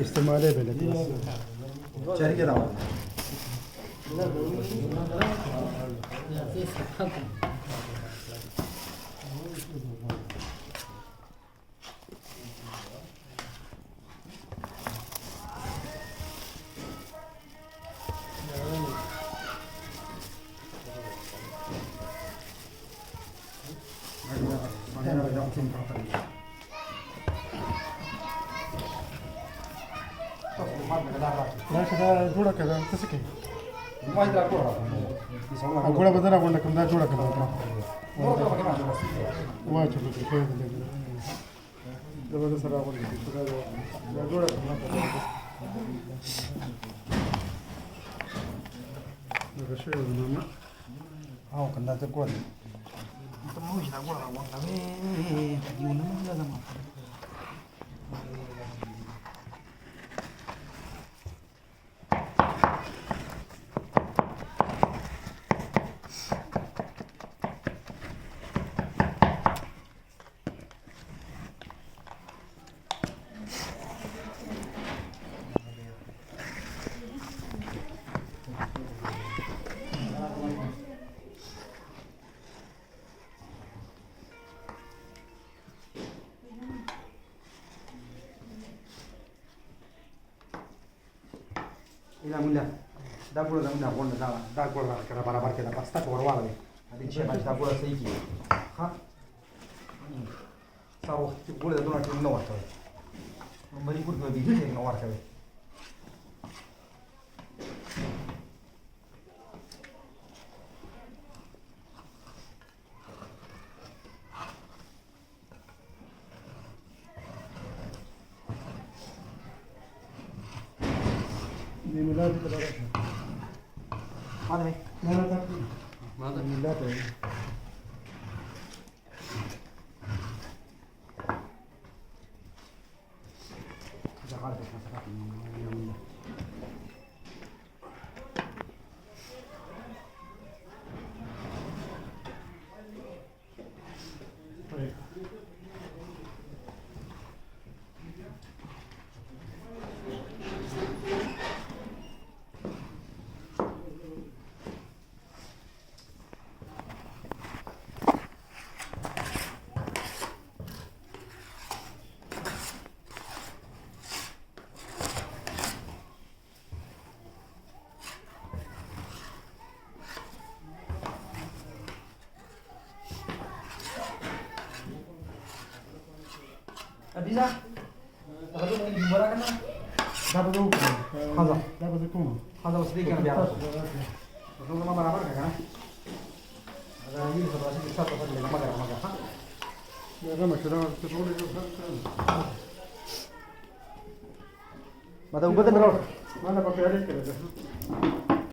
استعماله بلد شهر كده لا كذا جوड़ा كذا تسكين ما يدرك ولا أقول بدنا أقول لكم لا جوड़ा كذا ما تشوفوا كيف ده بدنا سرا أقول لكم لا جوड़ा كذا هذا شيء ما هاو كنا تقول Itu mau kita gua lah, wang kami di mana mana sama. إلى ملا دا بقول دا ملا قلنا دا بقول كذا برابر كذا بس تقول ولا بي هذه شيء ما دا بقول سيجي ها صاروا تقول دا دونا كنا نوار كذا ما يقول ما بيجي نوار كذا دي ميلاد كذا هذا هي لا لا تقول ماذا ميلاد إذا عارف مثلا طيب bisa kalau tu di mana kan dapat hukum هذا dapat hukum هذا بس ديك أنا بيعرف بس ما برابر كذا هذا يجي في راسي بيشاط في اللي ما قرأ ما قرأ يا رمى كذا تقول ما ده بدل نروح ما أنا بقى عليك كذا